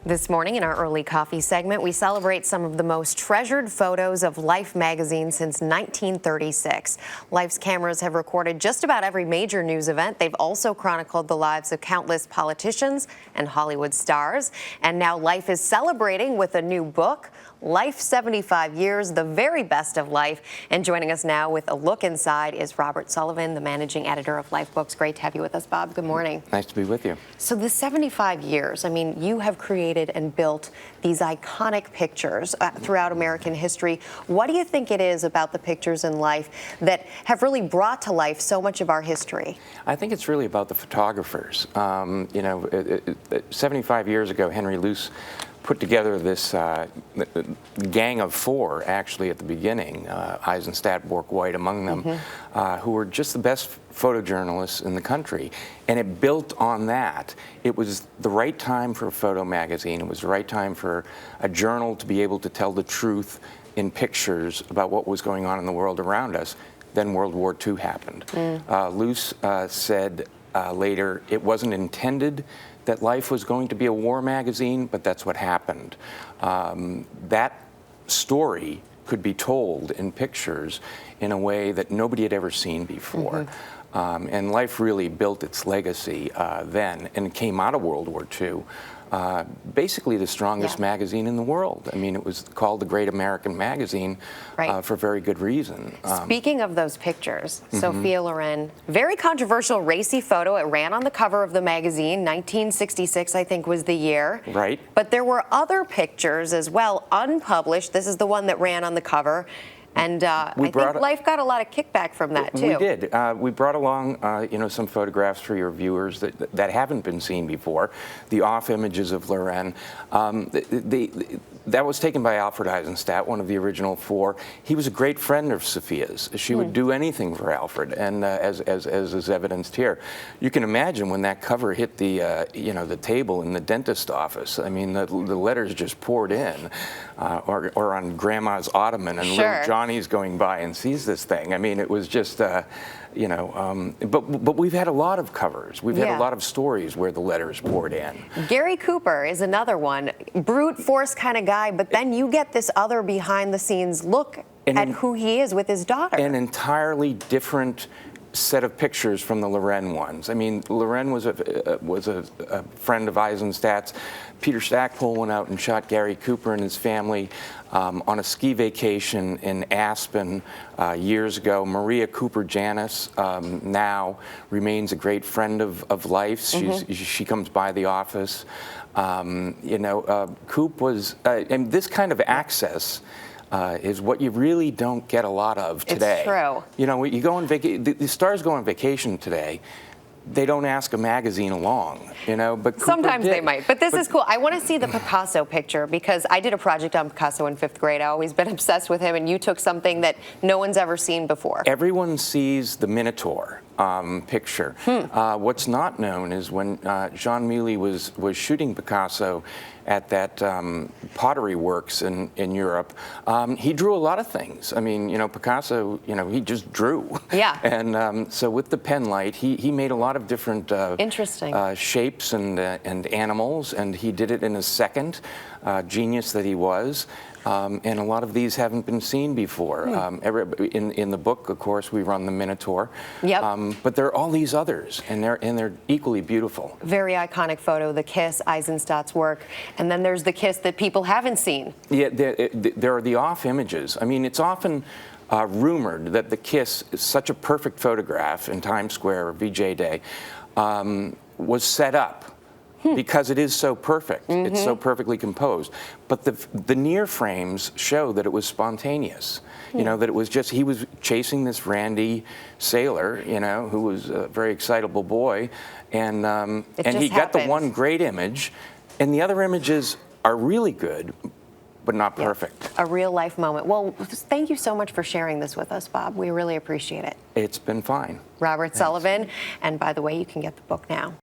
This morning in our early coffee segment, we celebrate some of the most treasured photos of Life magazine since 1936. Life's cameras have recorded just about every major news event. They've also chronicled the lives of countless politicians and Hollywood stars. And now Life is celebrating with a new book, Life 75 Years, the very best of Life. And joining us now with a look inside is Robert Sullivan, the managing editor of Life Books. Great to have you with us, Bob. Good morning. Nice to be with you. So the 75 years, I mean, you have created and built these iconic pictures throughout American history. What do you think it is about the pictures in Life that have really brought to life so much of our history? I think it's really about the photographers. 75 years ago, Henry Luce put together this gang of four, actually, at the beginning, Eisenstadt, Bork, White among them, who were just the best photojournalists in the country. And it built on that. It was the right time for a photo magazine. It was the right time for a journal to be able to tell the truth in pictures about what was going on in the world around us. Then World War II happened. Luce said later, it wasn't intended that Life was going to be a war magazine, but that's what happened. That story could be told in pictures in a way that nobody had ever seen before. And Life really built its legacy then, and came out of World War II. Basically the strongest magazine in the world. I mean, it was called the Great American Magazine for very good reason. Speaking of those pictures, Sophia Loren, very controversial, racy photo. It ran on the cover of the magazine. 1966, I think, was the year. Right. But there were other pictures as well, unpublished. This is the one that ran on the cover. And I think Life got a lot of kickback from that, too. We did. We brought along, some photographs for your viewers that haven't been seen before, the off images of Loren. That was taken by Alfred Eisenstadt, one of the original four. He was a great friend of Sophia's. She would do anything for Alfred, and as is evidenced here. You can imagine when that cover hit the, the table in the dentist office. I mean, the letters just poured in, or on Grandma's ottoman, and little Johnny's going by and sees this thing. I mean, it was just, but we've had a lot of covers. We've had a lot of stories where the letters poured in. Gary Cooper is another one. Brute force kind of guy, but then you get this other behind-the-scenes look at who he is with his daughter. An entirely different set of pictures from the Loren ones. I mean, Loren was a friend of Eisenstadt's. Peter Stackpole went out and shot Gary Cooper and his family on a ski vacation in Aspen years ago. Maria Cooper Janis now remains a great friend of Life's. She comes by the office. Coop was, and this kind of access is what you really don't get a lot of today. It's true. You go on vacation, the stars go on vacation today. They don't ask a magazine along, but Cooper sometimes did. They might, but this is cool. I want to see the Picasso picture because I did a project on Picasso in 5th grade. I've always been obsessed with him, and you took something that no one's ever seen before. Everyone sees the Minotaur picture. What's not known is when Jean Mouly was shooting Picasso at that pottery works in Europe, he drew a lot of things. I mean, Picasso, he just drew. Yeah. And so with the pen light, he made a lot of different shapes and animals, and he did it in a second. Genius that he was. And a lot of these haven't been seen before. In the book, of course, we run the Minotaur. Yep. But there are all these others, and they're equally beautiful. Very iconic photo, the kiss, Eisenstadt's work, and then there's the kiss that people haven't seen. Yeah, there are the off images. I mean, it's often rumored that the kiss is such a perfect photograph in Times Square or VJ Day was set up. Because it is so perfect. It's so perfectly composed. But the near frames show that it was spontaneous. That it was just, he was chasing this randy sailor, who was a very excitable boy. And he got the one great image. And the other images are really good, but not perfect. A real life moment. Well, thank you so much for sharing this with us, Bob. We really appreciate it. It's been fine. Robert Sullivan. And by the way, you can get the book now.